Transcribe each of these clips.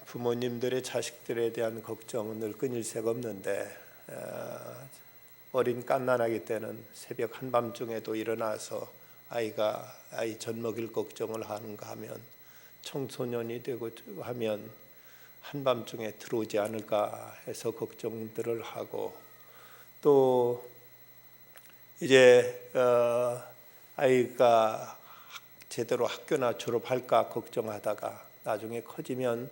부모님들의 자식들에 대한 걱정은 늘 끊일 새가 없는데 어린 갓난아기 때는 새벽 한밤중에도 일어나서 아이 젖 먹일 걱정을 하는가 하면 청소년이 되고 하면 한밤중에 들어오지 않을까 해서 걱정들을 하고 또 이제 아이가 제대로 학교나 졸업할까 걱정하다가 나중에 커지면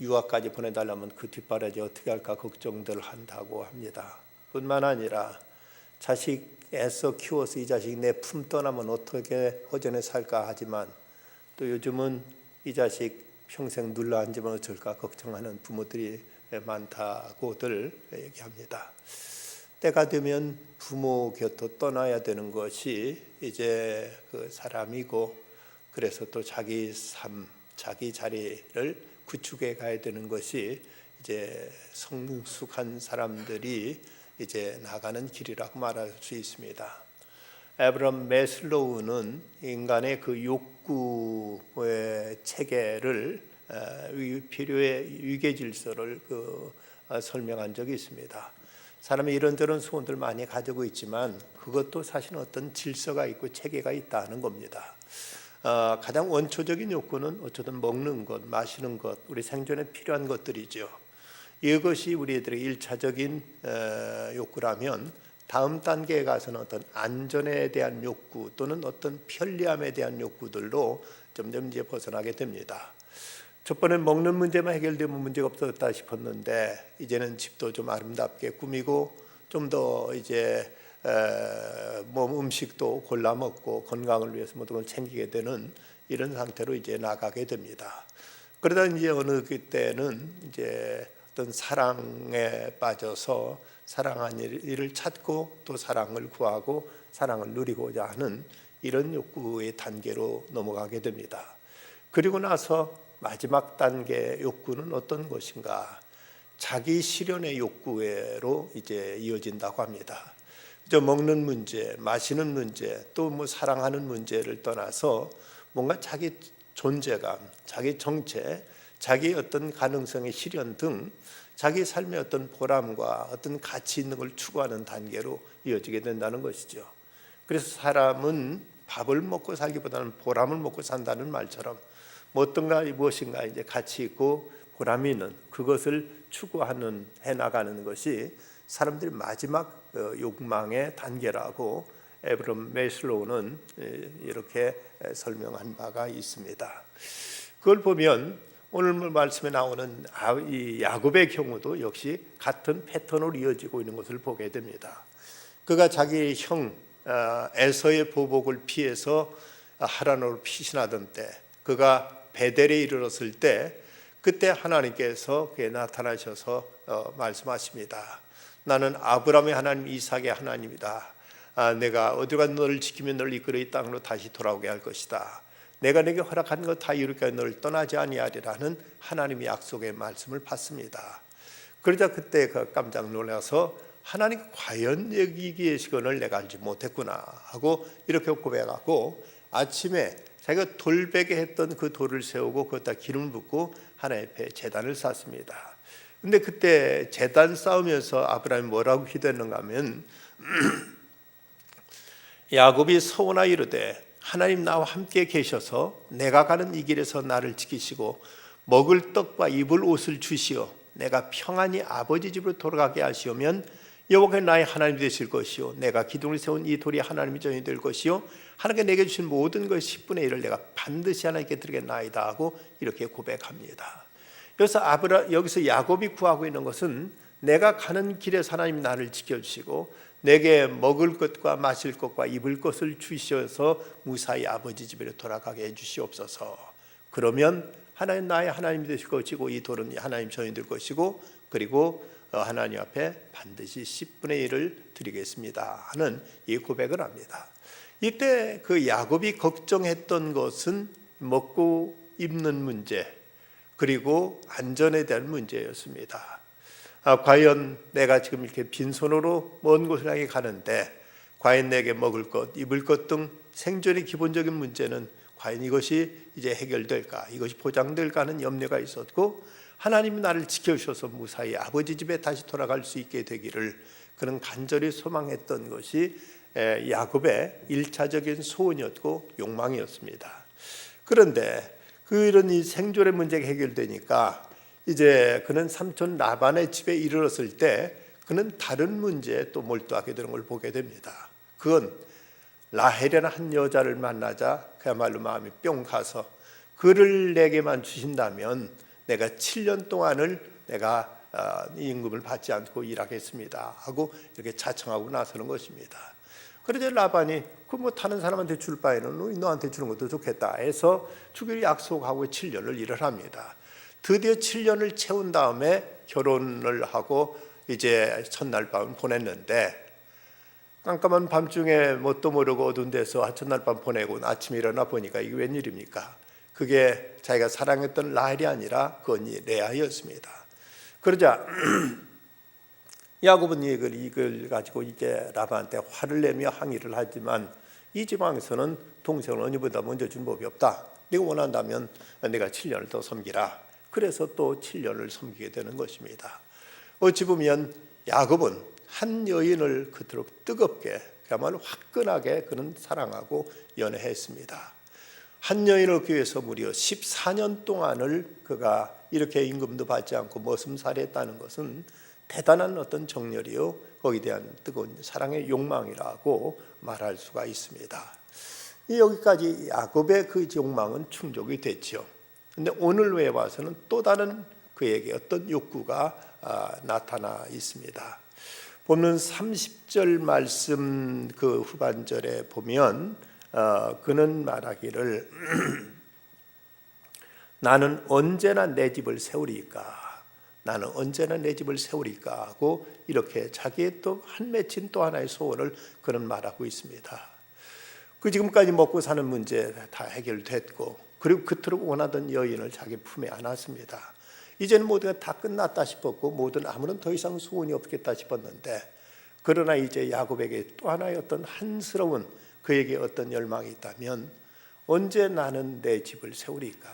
유학까지 보내달라면 그 뒷바라지 어떻게 할까 걱정들 한다고 합니다. 뿐만 아니라 자식 애써 키워서 이 자식 내 품 떠나면 어떻게 허전해 살까 하지만 또 요즘은 이 자식 평생 눌러 앉으면 어쩔까 걱정하는 부모들이 많다고들 얘기합니다. 때가 되면 부모 곁을 떠나야 되는 것이 이제 그 사람이고 그래서 또 자기 삶, 자기 자리를 구축해 가야 되는 것이 이제 성숙한 사람들이 이제 나가는 길이라고 말할 수 있습니다. 에브럼 매슬로우는 인간의 그 욕구의 체계를 필요의 위계 질서를 설명한 적이 있습니다. 사람이 이런저런 소원들 많이 가지고 있지만 그것도 사실은 어떤 질서가 있고 체계가 있다는 겁니다. 가장 원초적인 욕구는 어쨌든 먹는 것, 마시는 것, 우리 생존에 필요한 것들이죠. 이것이 우리들의 일차적인 욕구라면 다음 단계에 가서는 어떤 안전에 대한 욕구 또는 어떤 편리함에 대한 욕구들로 점점 이제 벗어나게 됩니다. 첫 번엔 먹는 문제만 해결되면 문제가 없었다 싶었는데 이제는 집도 좀 아름답게 꾸미고 좀 더 이제 음식도 골라 먹고 건강을 위해서 모든 걸 챙기게 되는 이런 상태로 이제 나가게 됩니다. 그러다 이제 어느 때는 이제 어떤 사랑에 빠져서 사랑한 일을 찾고 또 사랑을 구하고 사랑을 누리고자 하는 이런 욕구의 단계로 넘어가게 됩니다. 그리고 나서 마지막 단계 욕구는 어떤 것인가? 자기 실현의 욕구로 이제 이어진다고 합니다. 먹는 문제, 마시는 문제, 또 사랑하는 문제를 떠나서 뭔가 자기 존재감, 자기 정체, 자기 어떤 가능성의 실현 등 자기 삶의 어떤 보람과 어떤 가치 있는 걸 추구하는 단계로 이어지게 된다는 것이죠. 그래서 사람은 밥을 먹고 살기보다는 보람을 먹고 산다는 말처럼 무엇인가 이제 가치 있고 보람 있는 그것을 추구하는 해나가는 것이 사람들의 마지막 욕망의 단계라고 에브럼 매슬로우는 이렇게 설명한 바가 있습니다. 그걸 보면 오늘 말씀에 나오는 이 야곱의 경우도 역시 같은 패턴으로 이어지고 있는 것을 보게 됩니다. 그가 자기 형 에서의 보복을 피해서 하란으로 피신하던 때 그가 베델에 이르렀을 때 그때 하나님께서 그에 나타나셔서 말씀하십니다. 나는 아브라함의 하나님, 이삭의 하나님이다. 내가 어디가 너를 지키면 너를 이끌어 이 땅으로 다시 돌아오게 할 것이다. 내가 내게 허락한 것 다 이루게 너를 떠나지 아니하리라는 하나님의 약속의 말씀을 받습니다. 그러자 그때 깜짝 놀라서 하나님 과연 여기 계시거늘 내가 알지 못했구나 하고 이렇게 고백하고 아침에 자기가 돌베개 했던 그 돌을 세우고 거기다 기름을 붓고 하나님 앞에 제단을 쌓습니다. 근데 그때 제단 쌓으면서 아브라함이 뭐라고 기도했는가 하면 야곱이 서원하여 이르되 하나님 나와 함께 계셔서 내가 가는 이 길에서 나를 지키시고 먹을 떡과 입을 옷을 주시어 내가 평안히 아버지 집으로 돌아가게 하시오면 여호와가 나의 하나님이 되실 것이요 내가 기둥을 세운 이 돌이 하나님의 전이 될 것이요 하나님께 내게 주신 모든 것 10분의 1을 내가 반드시 하나님께 드리겠나이다 하고 이렇게 고백합니다. 여기서 야곱이 구하고 있는 것은 내가 가는 길에서 하나님이 나를 지켜주시고 내게 먹을 것과 마실 것과 입을 것을 주셔서 무사히 아버지 집으로 돌아가게 해주시옵소서. 그러면 하나님 나의 하나님이 되실 것이고 이 돌은 하나님 전이 될 것이고 그리고 하나님 앞에 반드시 10분의 1을 드리겠습니다 하는 이 고백을 합니다. 이때 그 야곱이 걱정했던 것은 먹고 입는 문제 그리고 안전에 대한 문제였습니다. 과연 내가 지금 이렇게 빈손으로 먼 곳을 향해 가는데 과연 내게 먹을 것, 입을 것 등 생존의 기본적인 문제는 과연 이것이 이제 해결될까, 이것이 보장될까 하는 염려가 있었고, 하나님이 나를 지켜주셔서 무사히 아버지 집에 다시 돌아갈 수 있게 되기를 그는 간절히 소망했던 것이 야곱의 1차적인 소원이었고 욕망이었습니다. 그런데 이런 이 생존의 문제가 해결되니까 이제 그는 삼촌 라반의 집에 이르렀을 때 그는 다른 문제에 또 몰두하게 되는 걸 보게 됩니다. 그건 라헬이라는 한 여자를 만나자 그야말로 마음이 뿅 가서 그를 내게만 주신다면 내가 7년 동안을 내가 임금을 받지 않고 일하겠습니다 하고 이렇게 자청하고 나서는 것입니다. 그런데 라반이 그 다른 사람한테 줄 바에는 너한테 주는 것도 좋겠다 해서 주기로 약속하고 7년을 일을 합니다. 드디어 7년을 채운 다음에 결혼을 하고 이제 첫날 밤을 보냈는데, 깜깜한 밤중에 뭣도 모르고 어두운 데서 첫날 밤 보내고 아침에 일어나 보니까 이게 웬일입니까? 그게 자기가 사랑했던 라헬이 아니라 그 언니 레아였습니다. 그러자 야곱은 이걸 가지고 이제 라반한테 화를 내며 항의를 하지만 이 지방에서는 동생을 언니보다 먼저 준 법이 없다. 네가 원한다면 내가 7년을 더 섬기라. 그래서 또 7년을 섬기게 되는 것입니다. 어찌 보면 야곱은 한 여인을 그토록 뜨겁게, 그야말로 화끈하게 그는 사랑하고 연애했습니다. 한 여인을 얻기 위해서 무려 14년 동안을 그가 이렇게 임금도 받지 않고 머슴살이했다는 것은 대단한 어떤 정열이요, 거기에 대한 뜨거운 사랑의 욕망이라고 말할 수가 있습니다. 여기까지 야곱의 그 욕망은 충족이 됐죠. 그런데 오늘 외에 와서는 또 다른 그에게 어떤 욕구가 나타나 있습니다. 본문 30절 말씀 그 후반절에 보면 그는 말하기를 나는 언제나 내 집을 세우리까, 나는 언제나 내 집을 세우리까 하고 이렇게 자기의 또 한 맺힌 또 하나의 소원을 그는 말하고 있습니다. 그 지금까지 먹고 사는 문제 다 해결됐고, 그리고 그토록 원하던 여인을 자기 품에 안았습니다. 이제는 모두가 다 끝났다 싶었고 모든 아무런 더 이상 소원이 없겠다 싶었는데, 그러나 이제 야곱에게 또 하나의 어떤 한스러운 그에게 어떤 열망이 있다면 언제 나는 내 집을 세우리까.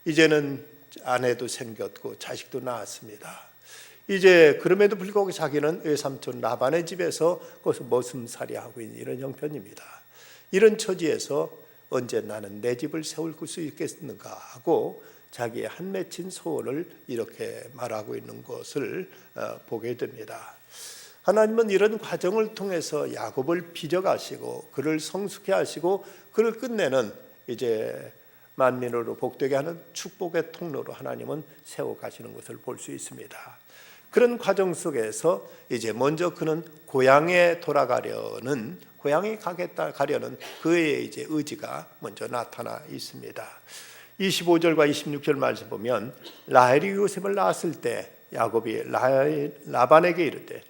이제는 아내도 생겼고 자식도 낳았습니다. 이제 그럼에도 불구하고 자기는 외삼촌 라반의 집에서 거기서 머슴살이하고 있는 이런 형편입니다. 이런 처지에서 언제 나는 내 집을 세울 수 있겠는가 하고 자기의 한 맺힌 소원을 이렇게 말하고 있는 것을 보게 됩니다. 하나님은 이런 과정을 통해서 야곱을 빚어가시고 그를 성숙해 하시고 그를 끝내는 이제 만민으로 복되게 하는 축복의 통로로 하나님은 세워가시는 것을 볼 수 있습니다. 그런 과정 속에서 이제 먼저 그는 고향에 돌아가려는, 고향에 가려는 그의 이제 의지가 먼저 나타나 있습니다. 25절과 26절 말씀 보면 라헬이 요셉을 낳았을 때 야곱이 라반에게 이르되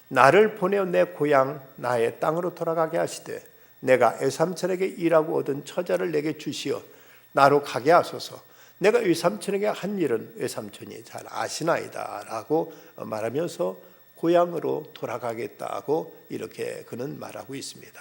나를 보내어 내 고향 나의 땅으로 돌아가게 하시되 내가 외삼촌에게 일하고 얻은 처자를 내게 주시어 나로 가게 하소서. 내가 외삼촌에게 한 일은 외삼촌이 잘 아시나이다 라고 말하면서 고향으로 돌아가겠다고 이렇게 그는 말하고 있습니다.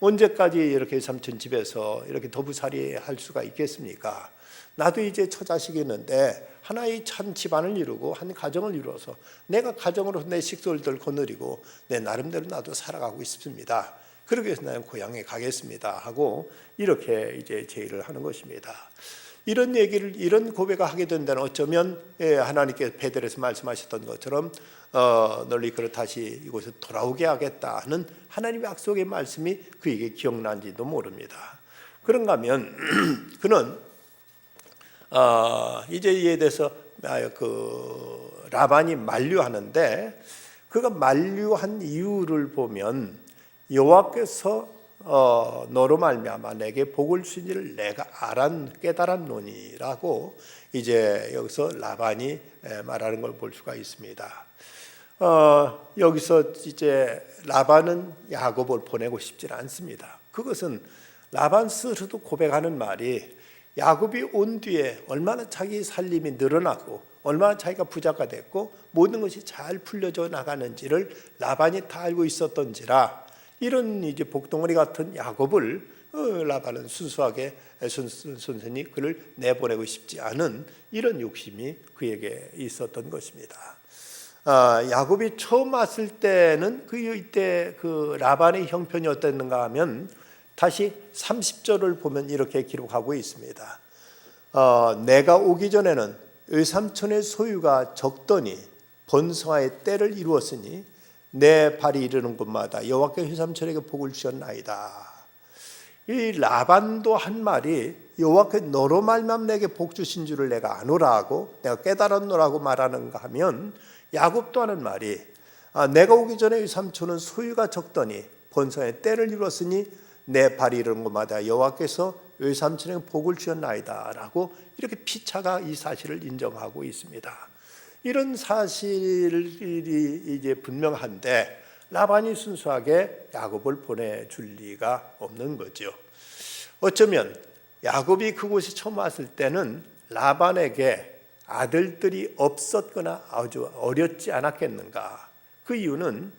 언제까지 이렇게 외삼촌 집에서 이렇게 더부살이 할 수가 있겠습니까? 나도 이제 처자식이 있는데 하나의 참 집안을 이루고 한 가정을 이루어서 내가 가정으로서 내 식솔들 거느리고 내 나름대로 나도 살아가고 있습니다. 그러기 위해서 나는 고향에 가겠습니다 하고 이렇게 이제 제의를 하는 것입니다. 이런 얘기를, 이런 고백을 하게 된다는, 어쩌면 하나님께 베델에서 말씀하셨던 것처럼 널리 그를 다시 이곳에 돌아오게 하겠다 하는 하나님의 약속의 말씀이 그에게 기억난지도 모릅니다. 그런가 하면 그는 이제 이에 대해서 그 라반이 만류하는데, 그가 만류한 이유를 보면 여호와께서 너로 말미암아 내게 복을 주시니를 내가 깨달았노니라고 이제 여기서 라반이 말하는 걸 볼 수가 있습니다. 여기서 이제 라반은 야곱을 보내고 싶지 않습니다. 그것은 라반 스스로도 고백하는 말이, 야곱이 온 뒤에 얼마나 자기 살림이 늘어나고 얼마나 자기가 부자가 됐고 모든 것이 잘 풀려져 나가는지를 라반이 다 알고 있었던지라 이런 이제 복덩어리 같은 야곱을 라반은 순수하게 순순히 그를 내보내고 싶지 않은 이런 욕심이 그에게 있었던 것입니다. 야곱이 처음 왔을 때는 이때 그 라반의 형편이 어땠는가 하면 다시 30절을 보면 이렇게 기록하고 있습니다. 내가 오기 전에는 외삼촌의 소유가 적더니 번성하의 때를 이루었으니 내 발이 이르는 곳마다 여호와께서 외삼촌에게 복을 주셨나이다. 이 라반도 한 말이 여호와께 너로 말미암아 내게 복 주신 줄을 내가 아노라 하고 내가 깨달았노라고 말하는가 하면, 야곱도 하는 말이 내가 오기 전에 외삼촌은 소유가 적더니 번성의 때를 이루었으니 내 발이 이르는 곳마다 여호와께서 외삼촌에게 복을 주셨나이다 라고 이렇게 피차가 이 사실을 인정하고 있습니다. 이런 사실이 이제 분명한데 라반이 순수하게 야곱을 보내줄 리가 없는 거죠. 어쩌면 야곱이 그곳에 처음 왔을 때는 라반에게 아들들이 없었거나 아주 어렸지 않았겠는가. 그 이유는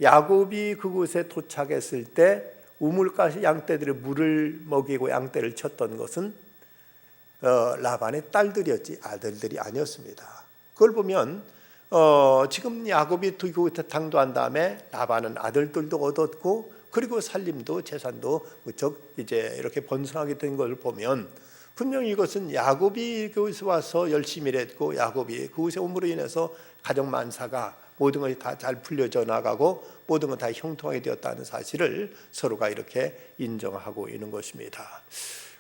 야곱이 그곳에 도착했을 때 우물가시 양떼들이 물을 먹이고 양떼를 쳤던 것은 라반의 딸들이었지 아들들이 아니었습니다. 그걸 보면 지금 야곱이 그곳에 당도한 다음에 라반은 아들들도 얻었고 그리고 살림도 재산도 무척 이제 이렇게 번성하게 된 것을 보면 분명히 이것은 야곱이 그곳에 와서 열심히 일했고 야곱이 그곳에 옴으로 인해서 가정 만사가 모든 것이 다 잘 풀려져 나가고 모든 것 다 형통하게 되었다는 사실을 서로가 이렇게 인정하고 있는 것입니다.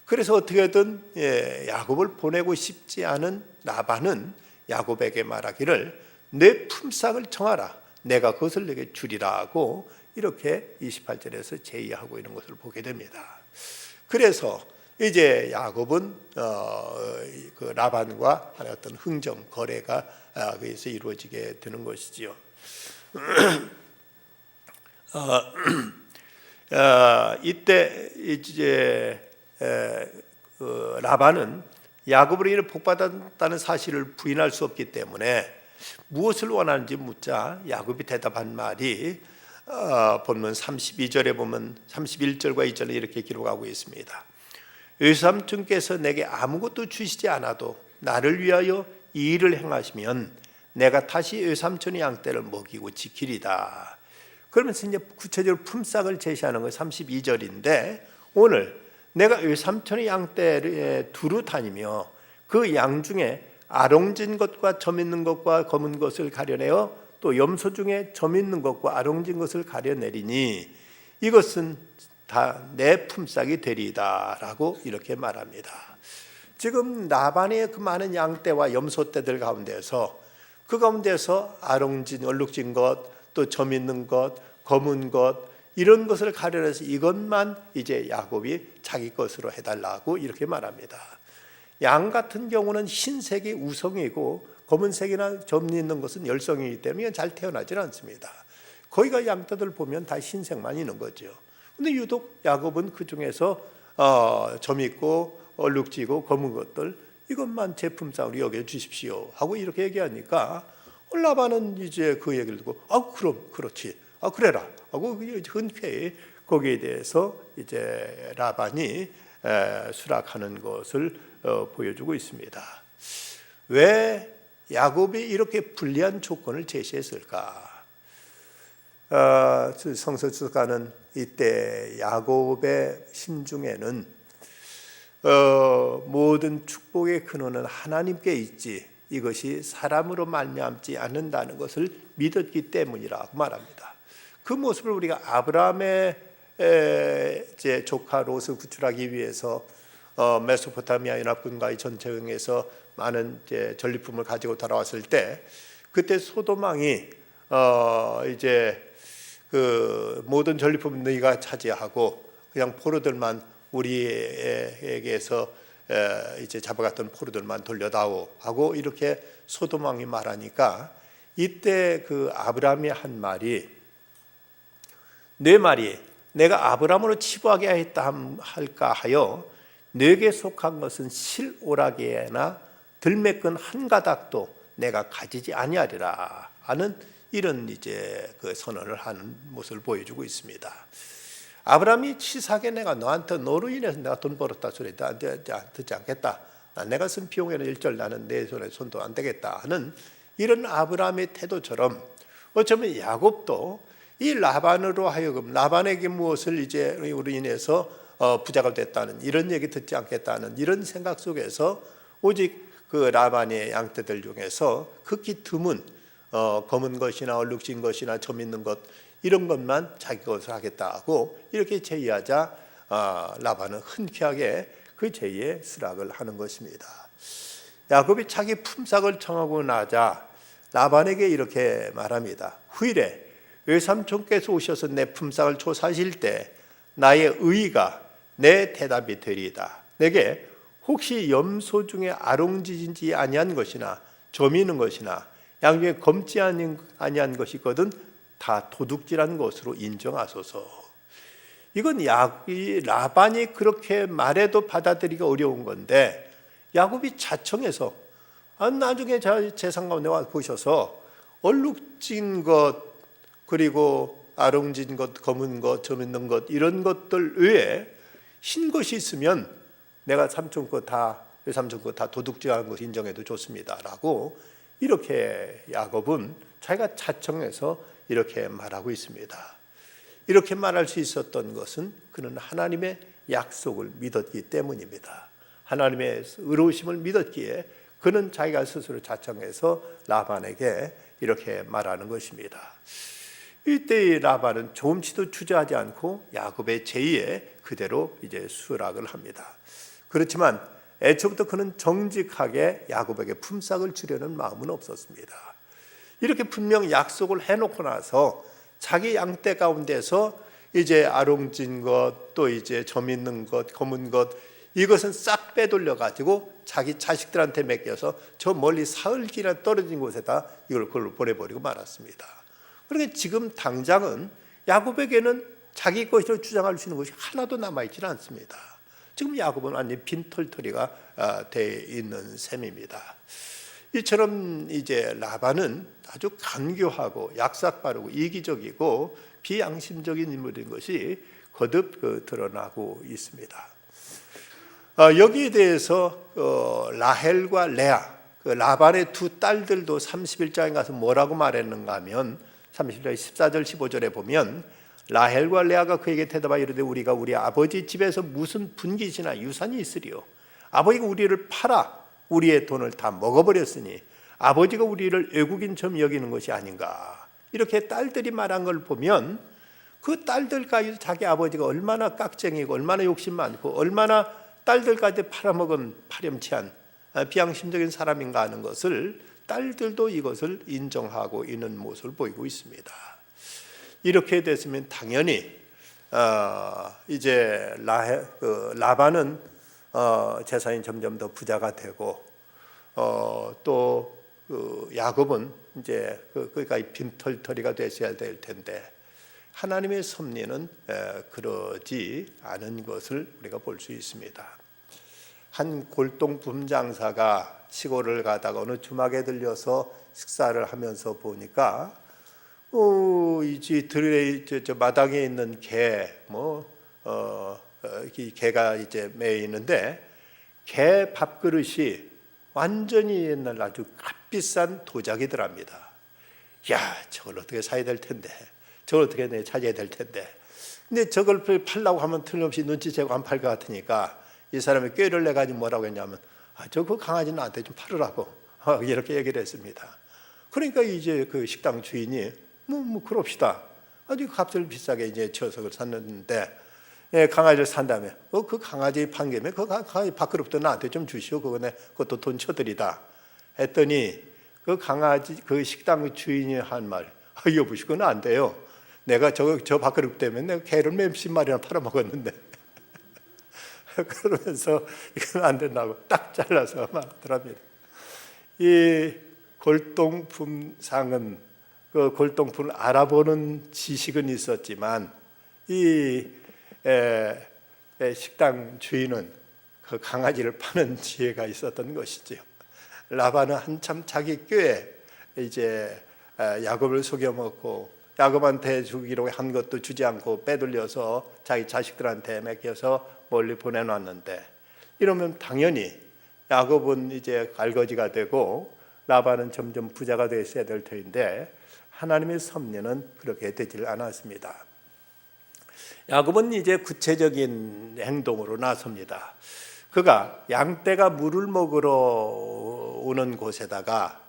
그래서 어떻게든 야곱을 보내고 싶지 않은 라반은 야곱에게 말하기를 내 품삯을 정하라, 내가 그것을 내게 주리라 하고 이렇게 28절에서 제의하고 있는 것을 보게 됩니다. 그래서 이제 야곱은 그 라반과 어떤 흥정 거래가 거기서 이루어지게 되는 것이지요. 이때 이제 라반은 야곱으로 인해 복받았다는 사실을 부인할 수 없기 때문에 무엇을 원하는지 묻자 야곱이 대답한 말이 본문 32절에 보면 31절과 2절에 이렇게 기록하고 있습니다. 외삼촌께서 내게 아무것도 주시지 않아도 나를 위하여 이 일을 행하시면 내가 다시 외삼촌의 양떼를 먹이고 지키리다. 그러면서 이제 구체적으로 품삯을 제시하는 거 32절인데 오늘 내가 외삼촌의 양떼를 두루 다니며 그 양 중에 아롱진 것과 점 있는 것과 검은 것을 가려내어 또 염소 중에 점 있는 것과 아롱진 것을 가려내리니 이것은 다 내 품삯이 되리이다 라고 이렇게 말합니다. 지금 라반의 그 많은 양떼와 염소떼들 가운데서 그 가운데서 아롱진 얼룩진 것, 또 점 있는 것, 검은 것 이런 것을 가려내서 이것만 이제 야곱이 자기 것으로 해달라고 이렇게 말합니다. 양 같은 경우는 흰색이 우성이고 검은색이나 점 있는 것은 열성이기 때문에 잘 태어나질 않습니다. 거기가 양떼들 보면 다 흰색만 있는 거죠. 근데 유독 야곱은 그 중에서 점 있고 얼룩지고 검은 것들 이것만 제 품삯으로 여겨 주십시오 하고 이렇게 얘기하니까 라반은 이제 그 얘기를 듣고 그럼 그렇지 그래라 하고 흔쾌히 거기에 대해서 이제 라반이 수락하는 것을 보여주고 있습니다. 왜 야곱이 이렇게 불리한 조건을 제시했을까? 성서주석가는 이때 야곱의 심중에는 모든 축복의 근원은 하나님께 있지 이것이 사람으로 말미암지 않는다는 것을 믿었기 때문이라고 말합니다. 그 모습을 우리가 아브라함의 제 조카 롯을 구출하기 위해서 메소포타미아 연합군과의 전쟁에서 많은 이제 전리품을 가지고 돌아왔을 때 그때 소돔왕이 이제 그 모든 전리품 너희가 차지하고 그냥 포로들만 우리에게서 이제 잡아갔던 포로들만 돌려다오 하고 이렇게 소돔 왕이 말하니까 이때 그 아브라함이 한 말이 내 말이 내가 아브라함으로 치부하게 했다 할까 하여 내게 속한 것은 실오라기나 들매끈 한 가닥도 내가 가지지 아니하리라 하는 이런 이제 그 선언을 하는 모습을 보여주고 있습니다. 아브라함이 치사하게 내가 너로 인해서 내가 돈 벌었다 소리 듣지 않겠다. 내가 쓴 비용에는 일절 나는 내 손에 손도 안 대겠다 하는 이런 아브라함의 태도처럼 어쩌면 야곱도 이 라반으로 하여금 라반에게 무엇을 이제 우로 인해서 부자가 됐다는 이런 얘기 듣지 않겠다는 이런 생각 속에서 오직 그 라반의 양떼들 중에서 극히 드문 검은 것이나 얼룩진 것이나 점 있는 것 이런 것만 자기 것을 하겠다고 이렇게 제의하자 라반은 흔쾌하게 그 제의에 수락을 하는 것입니다. 야곱이 자기 품삯을 청하고 나자 라반에게 이렇게 말합니다. 후일에 외삼촌께서 오셔서 내 품삯을 조사하실 때 나의 의의가 내 대답이 되리이다. 내게 혹시 염소 중에 아롱지지 아니한 것이나 점 있는 것이나 양 중에 검지 아니한 것이 있거든 다 도둑질한 것으로 인정하소서. 이건 라반이 그렇게 말해도 받아들이기가 어려운 건데 야곱이 자청해서 나중에 재산 가운데 와 보셔서 얼룩진 것 그리고 아롱진 것, 검은 것, 점 있는 것 이런 것들 외에 흰 것이 있으면 내가 삼촌 거 다 외삼촌 거 다 도둑질하는 것 인정해도 좋습니다라고 이렇게 야곱은 자기가 자청해서 이렇게 말하고 있습니다. 이렇게 말할 수 있었던 것은 그는 하나님의 약속을 믿었기 때문입니다. 하나님의 의로우심을 믿었기에 그는 자기가 스스로 자청해서 라반에게 이렇게 말하는 것입니다. 이때 라반은 조금치도 주저하지 않고 야곱의 제의에 그대로 이제 수락을 합니다. 그렇지만 애초부터 그는 정직하게 야곱에게 품삯을 주려는 마음은 없었습니다. 이렇게 분명 약속을 해놓고 나서 자기 양떼 가운데서 이제 아롱진 것, 또 이제 점 있는 것, 검은 것 이것은 싹 빼돌려 가지고 자기 자식들한테 맡겨서 저 멀리 사흘길이나 떨어진 곳에다 그걸로 보내버리고 말았습니다. 그러니까 지금 당장은 야곱에게는 자기 것으로 주장할 수 있는 것이 하나도 남아있지는 않습니다. 지금 야곱은 완전히 빈털터리가 돼 있는 셈입니다. 이처럼 이제 라반은 아주 간교하고 약삭빠르고 이기적이고 비양심적인 인물인 것이 거듭 드러나고 있습니다. 여기에 대해서 라헬과 레아, 라반의 두 딸들도 31장에 가서 뭐라고 말했는가 하면 31장 14절 15절에 보면 라헬과 레아가 그에게 대답하여 이르되 우리가 우리 아버지 집에서 무슨 분깃이나 유산이 있으리요. 아버지가 우리를 팔아 우리의 돈을 다 먹어버렸으니 아버지가 우리를 외국인처럼 여기는 것이 아닌가. 이렇게 딸들이 말한 걸 보면 그 딸들까지 자기 아버지가 얼마나 깍쟁이고 얼마나 욕심 많고 얼마나 딸들까지 팔아먹은 파렴치한 비양심적인 사람인가 하는 것을 딸들도 이것을 인정하고 있는 모습을 보이고 있습니다. 이렇게 됐으면 당연히 이제 라반은 재산이 점점 더 부자가 되고 또 야곱은 이제 거기까지 빈털터리가 됐어야 될 텐데 하나님의 섭리는 그러지 않은 것을 우리가 볼 수 있습니다. 한 골동품 장사가 시골을 가다가 어느 주막에 들려서 식사를 하면서 보니까 이 들에 저 마당에 있는 개가 이제 매 있는데 개 밥그릇이 완전히 옛날 아주 값비싼 도자기더랍니다. 야, 저걸 어떻게 사야 될 텐데, 저걸 어떻게 내 찾아야 될 텐데. 근데 저걸 팔려고 하면 틀림없이 눈치채고 안 팔 것 같으니까 이 사람이 꾀를 내 가지고 뭐라고 했냐면 저 그 강아지 나한테 좀 팔으라고 이렇게 얘기를 했습니다. 그러니까 이제 그 식당 주인이 뭐 그럽시다. 아주 값을 비싸게 이제 쳐서 샀는데 강아지를 산 다음에 그 강아지 판 김에 그 강아지 밥그릇도 나한테 좀 주시오. 그것도 돈 쳐드리다 했더니 그 강아지 그 식당 주인이 한 말, 여보시 그건 안 돼요. 내가 저 밥그릇 때문에 내가 개를 몇십 마리나 팔아먹었는데 그러면서 이건 안 된다고 딱 잘라서 말하더랍니다. 이 골동품상은 그 골동품을 알아보는 지식은 있었지만 이 식당 주인은 그 강아지를 파는 지혜가 있었던 것이지요. 라반은 한참 자기 꾀에 이제 야곱을 속여 먹고 야곱한테 주기로 한 것도 주지 않고 빼돌려서 자기 자식들한테 맡겨서 멀리 보내놨는데, 이러면 당연히 야곱은 이제 갈거지가 되고 라반은 점점 부자가 됐어야 될 터인데, 하나님의 섭리는 그렇게 되질 않았습니다. 야곱은 이제 구체적인 행동으로 나섭니다. 그가 양떼가 물을 먹으러 오는 곳에다가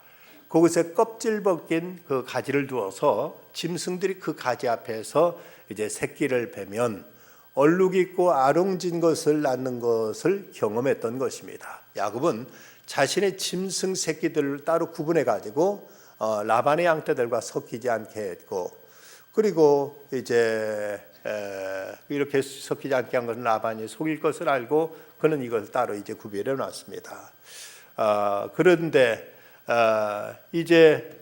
그곳에 껍질 벗긴 그 가지를 두어서 짐승들이 그 가지 앞에서 이제 새끼를 베면 얼룩 있고 아롱진 것을 낳는 것을 경험했던 것입니다. 야곱은 자신의 짐승 새끼들을 따로 구분해 가지고 라반의 양떼들과 섞이지 않게 했고, 그리고 이제 이렇게 섞이지 않게 한 것은 라반이 속일 것을 알고 그는 이것을 따로 이제 구별해 놨습니다. 그런데 이제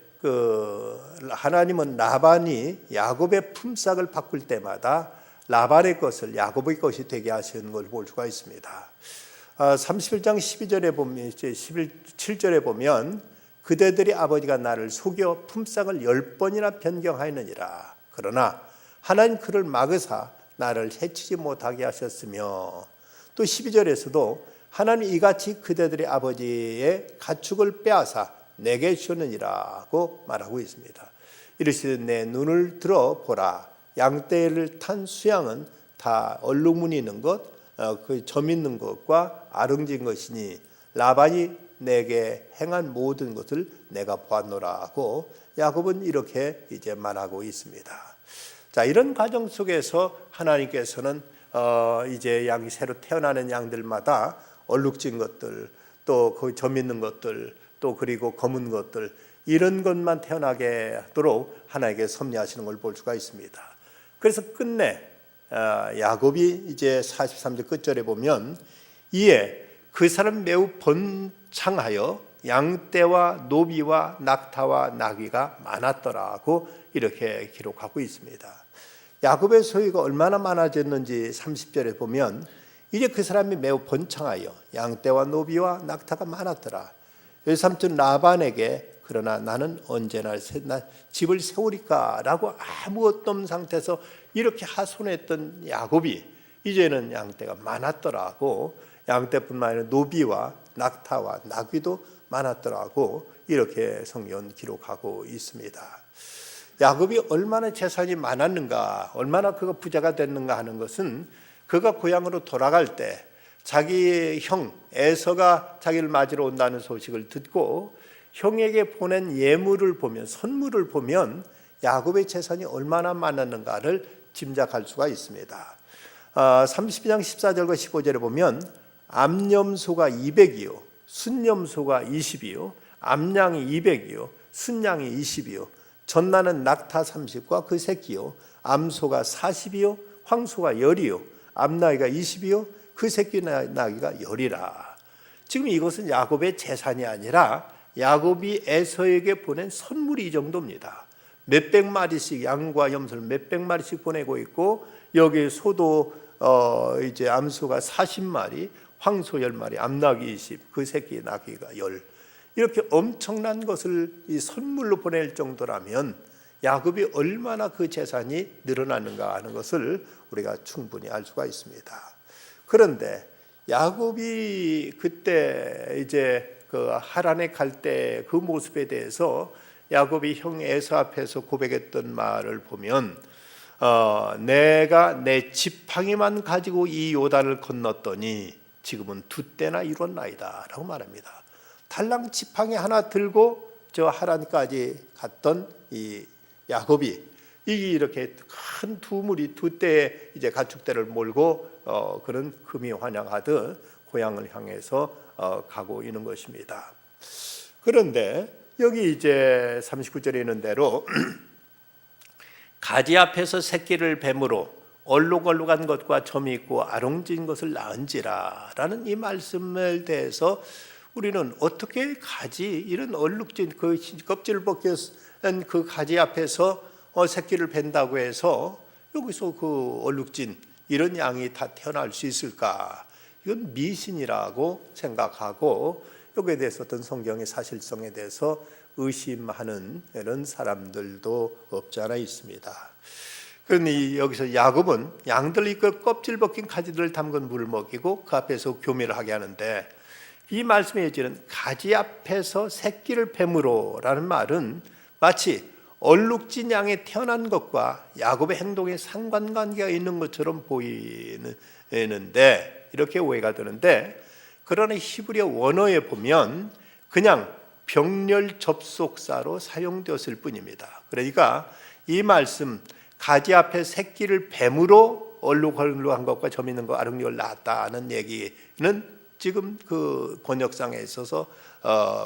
하나님은 라반이 야곱의 품삯을 바꿀 때마다 라반의 것을 야곱의 것이 되게 하시는 걸 볼 수가 있습니다. 31장 12절에 보면, 17절에 보면 그대들이 아버지가 나를 속여 품삯을 10번이나 변경하였느니라. 그러나 하나님 그를 막으사 나를 해치지 못하게 하셨으며, 또 12절에서도 하나님 이같이 그대들의 아버지의 가축을 빼앗아 내게 주셨느니라고 말하고 있습니다. 이르시되 내 눈을 들어 보라. 양떼를 탄 수양은 다 얼룩무늬 있는 것, 그 점 있는 것과 아름진 것이니 라반이 내게 행한 모든 것을 내가 보았노라고 야곱은 이렇게 이제 말하고 있습니다. 자, 이런 과정 속에서 하나님께서는 이제 양이 새로 태어나는 양들마다 얼룩진 것들, 또 그 점 있는 것들, 또 그리고 검은 것들, 이런 것만 태어나게 하도록 하나님께 섭리하시는 걸 볼 수가 있습니다. 그래서 끝내 야곱이 이제 43절 끝절에 보면 이에 그 사람 매우 번창하여 양떼와 노비와 낙타와 나귀가 많았더라고 이렇게 기록하고 있습니다. 야곱의 소유가 얼마나 많아졌는지 30절에 보면 이제 그 사람이 매우 번창하여 양떼와 노비와 낙타가 많았더라. 여기 3절 라반에게 그러나 나는 언제나 집을 세우리까 라고 아무것도 없는 상태에서 이렇게 하소연했던 야곱이 이제는 양떼가 많았더라고, 양떼뿐만 아니라 노비와 낙타와 나귀도 많았더라고 이렇게 성경은 기록하고 있습니다. 야곱이 얼마나 재산이 많았는가, 얼마나 그가 부자가 됐는가 하는 것은 그가 고향으로 돌아갈 때 자기 형 에서가 자기를 맞으러 온다는 소식을 듣고 형에게 보낸 예물을 보면, 선물을 보면 야곱의 재산이 얼마나 많았는가를 짐작할 수가 있습니다. 32장 14절과 15절에 보면 암염소가 200이요 순염소가 20이요 암양이 200이요 순양이 20이요 전나는 낙타 30과 그 새끼요 암소가 40이요 황소가 10이요 암나귀가 20이요 그 새끼 나귀가 10이라. 지금 이것은 야곱의 재산이 아니라 야곱이 에서에게 보낸 선물이 이 정도입니다. 몇백 마리씩 양과 염소를 몇백 마리씩 보내고 있고, 여기 소도 이제 암소가 40마리, 황소 10마리, 암나귀 20, 그 새끼 나귀가 10. 이렇게 엄청난 것을 이 선물로 보낼 정도라면 야곱이 얼마나 그 재산이 늘어나는가 하는 것을 우리가 충분히 알 수가 있습니다. 그런데 야곱이 그때 이제 그 하란에 갈 때 그 모습에 대해서 야곱이 형 에서 앞에서 고백했던 말을 보면 내가 내 지팡이만 가지고 이 요단을 건넜더니 지금은 두 때나 이뤘나이다 라고 말합니다. 달랑 지팡이 하나 들고 저 하란까지 갔던 이 야곱이 이렇게 큰 두 무리 두 때의 이제 가축대를 몰고 그런 금이 환영하듯 고향을 향해서 가고 있는 것입니다. 그런데 여기 이제 39절에 있는 대로 가지 앞에서 새끼를 뱀으로 얼룩얼룩한 것과 점이 있고 아롱진 것을 낳은지라 라는 이 말씀에 대해서 우리는 어떻게 가지, 이런 얼룩진 그 껍질을 벗긴 그 가지 앞에서 새끼를 벤다고 해서 여기서 그 얼룩진 이런 양이 다 태어날 수 있을까? 이건 미신이라고 생각하고 여기에 대해서 어떤 성경의 사실성에 대해서 의심하는 이런 사람들도 없지 않아 있습니다. 그러니 여기서 야곱은 양들 이끌 껍질 벗긴 가지들을 담근 물을 먹이고 그 앞에서 교미를 하게 하는데, 이 말씀에 이어지는 가지 앞에서 새끼를 뱀으로라는 말은 마치 얼룩진 양에 태어난 것과 야곱의 행동에 상관관계가 있는 것처럼 보이는데, 이렇게 오해가 되는데, 그러나 히브리어 원어에 보면 그냥 병렬 접속사로 사용되었을 뿐입니다. 그러니까 이 말씀 가지 앞에 새끼를 뱀으로 얼룩얼룩한 것과 점 있는 것 아름다움을 낳았다는 얘기는 지금 그 번역상에 있어서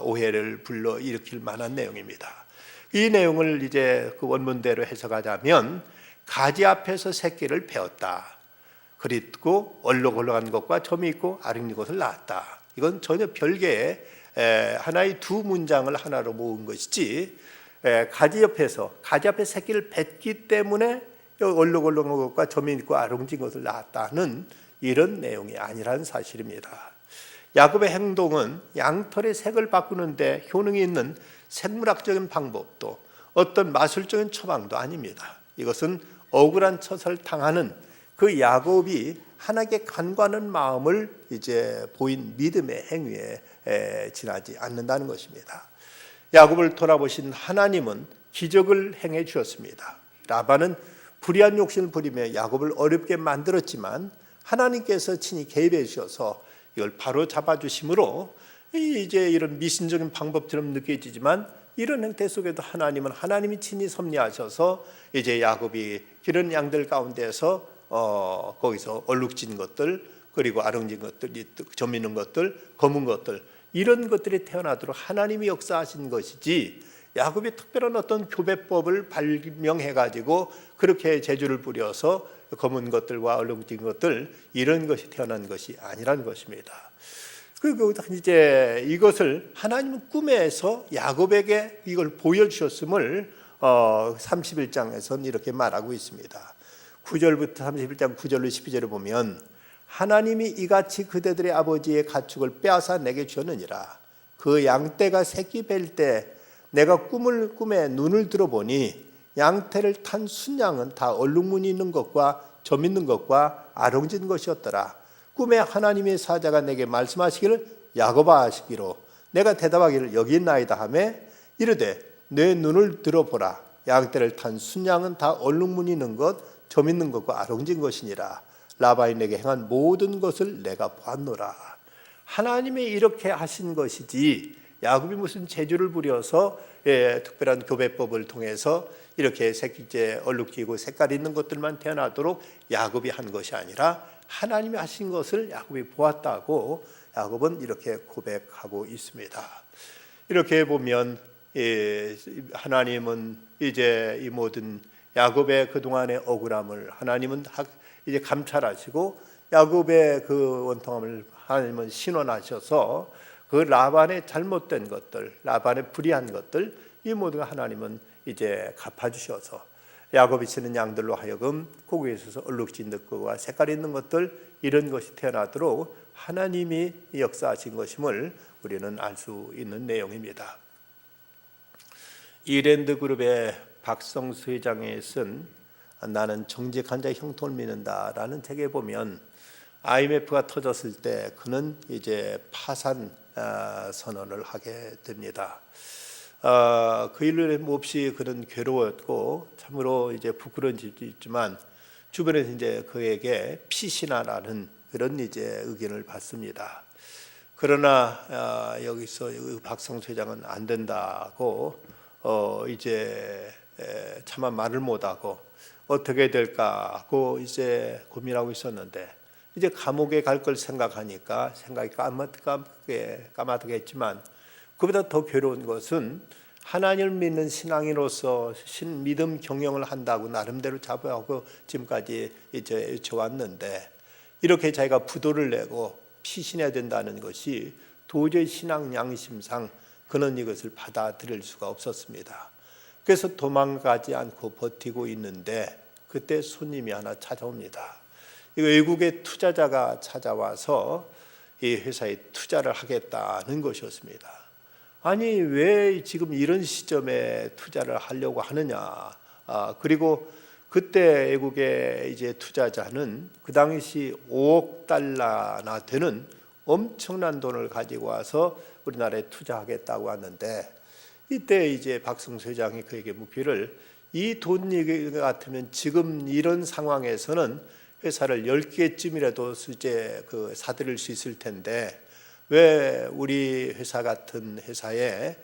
오해를 불러일으킬 만한 내용입니다. 이 내용을 이제 그 원문대로 해석하자면 가지 앞에서 새끼를 베었다, 그리고 얼룩얼룩한 것과 점이 있고 아름다운 것을 낳았다. 이건 전혀 별개의 하나의 두 문장을 하나로 모은 것이지, 가지 앞에 새끼를 뱉기 때문에 얼룩얼룩한 것과 점이 있고 아름진 것을 낳았다는 이런 내용이 아니라는 사실입니다. 야곱의 행동은 양털의 색을 바꾸는데 효능이 있는 생물학적인 방법도 어떤 마술적인 처방도 아닙니다. 이것은 억울한 처사를 당하는 그 야곱이 하나님께 간구하는 마음을 이제 보인 믿음의 행위에 지나지 않는다는 것입니다. 야곱을 돌아보신 하나님은 기적을 행해 주셨습니다. 라반은 불의한 욕심을 부리며 야곱을 어렵게 만들었지만 하나님께서 친히 개입해 주셔서 이걸 바로 잡아주심으로 이제 이런 미신적인 방법처럼 느껴지지만, 이런 행태 속에도 하나님은 하나님이 친히 섭리하셔서 이제 야곱이 기른 양들 가운데서 거기서 얼룩진 것들, 그리고 아름진 것들, 점 있는 것들, 검은 것들, 이런 것들이 태어나도록 하나님이 역사하신 것이지, 야곱이 특별한 어떤 교배법을 발명해 가지고 그렇게 재주를 부려서 검은 것들과 얼룩진 것들, 이런 것이 태어난 것이 아니라는 것입니다. 그리고 이제 이것을 하나님은 꿈에서 야곱에게 이걸 보여주셨음을 31장에서는 이렇게 말하고 있습니다. 9절부터 31장 9절로 12절을 보면, 하나님이 이같이 그대들의 아버지의 가축을 빼앗아 내게 주었느니라. 그 양떼가 새끼 뵐 때 내가 꿈에 눈을 들어보니 양태를 탄 순양은 다 얼룩무늬 있는 것과 점 있는 것과 아롱진 것이었더라. 꿈에 하나님의 사자가 내게 말씀하시기를 야곱아 하시기로, 내가 대답하기를 여기 있나이다 하며 이르되 내 눈을 들어보라. 양떼를 탄 순양은 다 얼룩무늬 있는 것, 점 있는 것과 아롱진 것이니라. 라반이 내게 행한 모든 것을 내가 보았노라. 하나님이 이렇게 하신 것이지, 야곱이 무슨 재주를 부려서 특별한 교배법을 통해서 이렇게 새끼째 얼룩지고 색깔 있는 것들만 태어나도록 야곱이 한 것이 아니라 하나님이 하신 것을 야곱이 보았다고 야곱은 이렇게 고백하고 있습니다. 이렇게 보면 하나님은 이제 이 모든 야곱의 그동안의 억울함을 하나님은 이제 감찰하시고, 야곱의 그 원통함을 하나님은 신원하셔서 그 라반의 잘못된 것들, 라반의 불의한 것들, 이 모든 하나님은 이제 갚아주셔서 야곱이 치는 양들로 하여금 고기에 있어서 얼룩진 것과 색깔 있는 것들, 이런 것이 태어나도록 하나님이 역사하신 것임을 우리는 알 수 있는 내용입니다. 이랜드 그룹의 박성수 회장이 쓴 나는 정직한 자의 형통을 믿는다라는 책에 보면, IMF가 터졌을 때 그는 이제 파산 선언을 하게 됩니다. 그 일을 몹시 그는 괴로웠고 참으로 이제 부끄러운 짓도 있지만, 주변에서 이제 그에게 피신하라는 그런 이제 의견을 받습니다. 그러나 여기서 박성수 회장은 안 된다고 이제 차마 말을 못하고 어떻게 될까 하고 이제 고민하고 있었는데, 이제 감옥에 갈 걸 생각하니까 생각이 까마득했지만, 그보다 더 괴로운 것은 하나님을 믿는 신앙인으로서 믿음 경영을 한다고 나름대로 자부하고 지금까지 이제 해왔는데, 이렇게 자기가 부도를 내고 피신해야 된다는 것이 도저히 신앙 양심상 그는 이것을 받아들일 수가 없었습니다. 그래서 도망가지 않고 버티고 있는데, 그때 손님이 하나 찾아옵니다. 외국의 투자자가 찾아와서 이 회사에 투자를 하겠다는 것이었습니다. 아니 왜 지금 이런 시점에 투자를 하려고 하느냐? 그리고 그때 애국의 이제 투자자는 그 당시 5억 달러나 되는 엄청난 돈을 가지고 와서 우리나라에 투자하겠다고 하는데, 이때 이제 박성수 회장이 그에게 묻기를, 이 돈 같으면 지금 이런 상황에서는 회사를 10개쯤이라도 이제 사들일 수 있을 텐데 왜 우리 회사 같은 회사에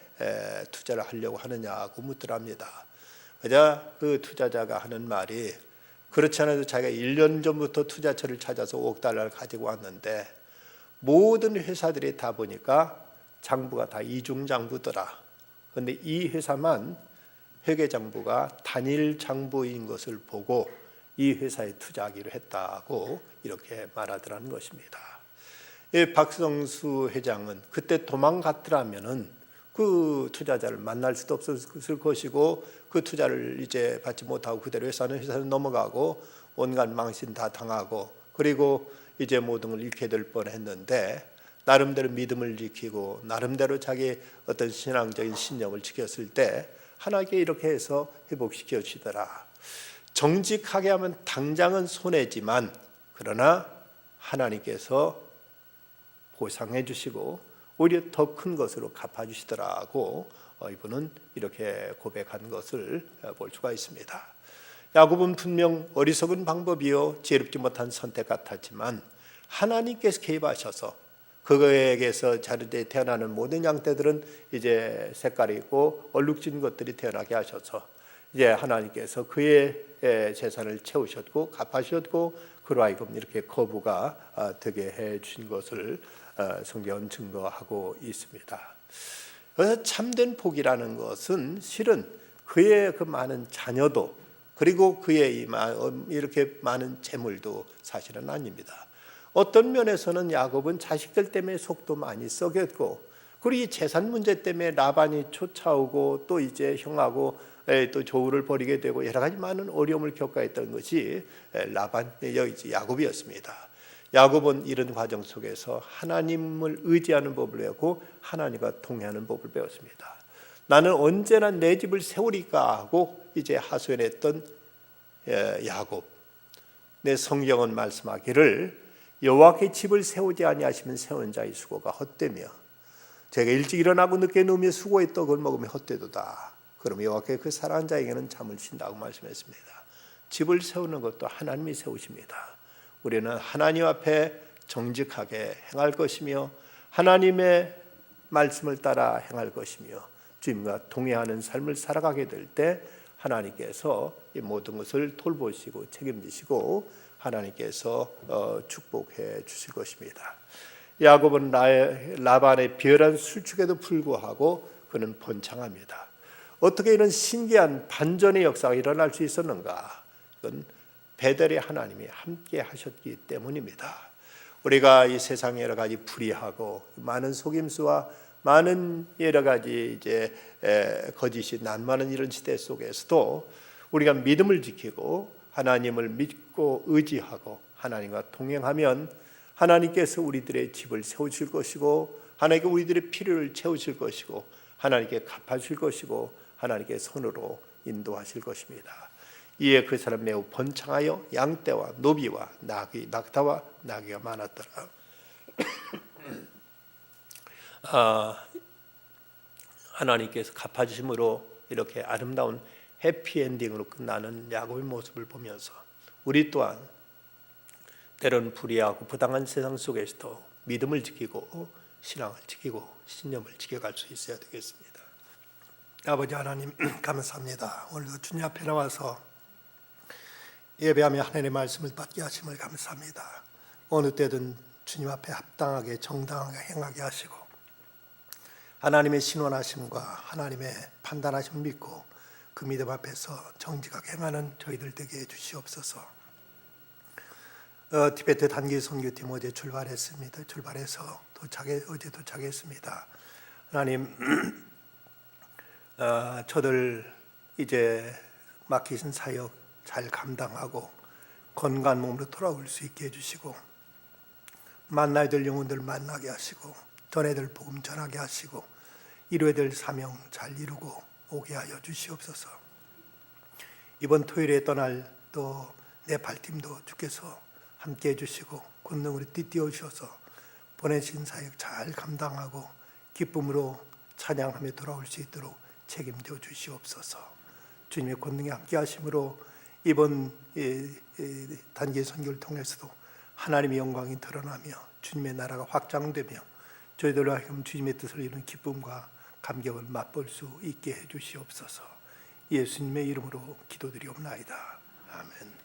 투자를 하려고 하느냐고 묻더랍니다. 그러자 그 투자자가 하는 말이, 그렇지 않아도 자기가 1년 전부터 투자처를 찾아서 5억 달러를 가지고 왔는데 모든 회사들이 다 보니까 장부가 다 이중장부더라. 그런데 이 회사만 회계장부가 단일 장부인 것을 보고 이 회사에 투자하기로 했다고 이렇게 말하더라는 것입니다. 박성수 회장은 그때 도망갔더라면은 그 투자자를 만날 수도 없었을 것이고 그 투자를 이제 받지 못하고 그대로 회사는 넘어가고 온갖 망신 다 당하고 그리고 이제 모든 걸 잃게 될 뻔했는데, 나름대로 믿음을 지키고 나름대로 자기 어떤 신앙적인 신념을 지켰을 때 하나님께 이렇게 해서 회복시켜 주시더라. 정직하게 하면 당장은 손해지만 그러나 하나님께서 보상해 주시고 오히려 더 큰 것으로 갚아 주시더라고 이분은 이렇게 고백한 것을 볼 수가 있습니다. 야곱은 분명 어리석은 방법이요 지혜롭지 못한 선택 같았지만 하나님께서 개입하셔서 그에게서 자르게 태어나는 모든 양떼들은 이제 색깔이 있고 얼룩진 것들이 태어나게 하셔서 이제 하나님께서 그의 재산을 채우셨고 갚아주셨고 그로 하여금 이렇게 거부가 되게 해 주신 것을 성경은 증거하고 있습니다. 그래서 참된 복이라는 것은 실은 그의 그 많은 자녀도 그리고 그의 이렇게 많은 재물도 사실은 아닙니다. 어떤 면에서는 야곱은 자식들 때문에 속도 많이 썩였고 그리고 이 재산 문제 때문에 라반이 쫓아오고 또 이제 형하고 또 조우를 벌이게 되고 여러 가지 많은 어려움을 겪어야 했던 것이 야곱이었습니다. 야곱은 이런 과정 속에서 하나님을 의지하는 법을 배웠고 하나님과 동행하는 법을 배웠습니다. 나는 언제나 내 집을 세우리까 하고 이제 하소연했던 야곱. 내 성경은 말씀하기를 여호와께 집을 세우지 아니하시면 세우는 자의 수고가 헛되며 제가 일찍 일어나고 늦게 누우며 수고의 떡을 먹으면 헛되도다. 그럼 여호와께 그 사랑하는 자에게는 잠을 쉰다고 말씀했습니다. 집을 세우는 것도 하나님이 세우십니다. 우리는 하나님 앞에 정직하게 행할 것이며 하나님의 말씀을 따라 행할 것이며 주님과 동행하는 삶을 살아가게 될 때 하나님께서 이 모든 것을 돌보시고 책임지시고 하나님께서 축복해 주실 것입니다. 야곱은 라반의 비열한 술축에도 불구하고 그는 번창합니다. 어떻게 이런 신기한 반전의 역사가 일어날 수 있었는가? 그건 베델의 하나님이 함께 하셨기 때문입니다. 우리가 이 세상에 여러 가지 불의하고 많은 속임수와 많은 여러 가지 이제 거짓이 난무하는 이런 시대 속에서도 우리가 믿음을 지키고 하나님을 믿고 의지하고 하나님과 동행하면 하나님께서 우리들의 집을 세우실 것이고 하나님께 우리들의 필요를 채우실 것이고 하나님께 갚아주실 것이고 하나님께 손으로 인도하실 것입니다. 이에 그 사람 매우 번창하여 양떼와 노비와 낙타와 나귀가 많았더라. 하나님께서 갚아주심으로 이렇게 아름다운 해피엔딩으로 끝나는 야곱의 모습을 보면서 우리 또한 때로는 불의하고 부당한 세상 속에서도 믿음을 지키고 신앙을 지키고 신념을 지켜갈 수 있어야 되겠습니다. 아버지 하나님 감사합니다. 오늘도 주님 앞에 나와서 예배하며 하나님의 말씀을 받게 하심을 감사합니다. 어느 때든 주님 앞에 합당하게 정당하게 행하게 하시고 하나님의 신원하심과 하나님의 판단하심을 믿고 그 믿음 앞에서 정직하게 행하는 저희들 되게 해주시옵소서. 티베트 단기 선교팀 어제 출발했습니다. 출발해서 어제 도착했습니다. 하나님 저들 이제 맡기신 사역 잘 감당하고 건강한 몸으로 돌아올 수 있게 해주시고 만나야 될 영혼들 만나게 하시고 전해야 될 복음 전하게 하시고 이루어야 될 사명 잘 이루고 오게 하여 주시옵소서. 이번 토요일에 떠날 또 네팔팀도 주께서 함께해 주시고 권능으로 띠띠어 주셔서 보내신 사역 잘 감당하고 기쁨으로 찬양하며 돌아올 수 있도록 책임져 주시옵소서. 주님의 권능에 함께 하심으로 이번 단기 선교를 통해서도 하나님의 영광이 드러나며 주님의 나라가 확장되며 저희들로 하여금 주님의 뜻을 이루는 기쁨과 감격을 맛볼 수 있게 해 주시옵소서. 예수님의 이름으로 기도드리옵나이다. 아멘.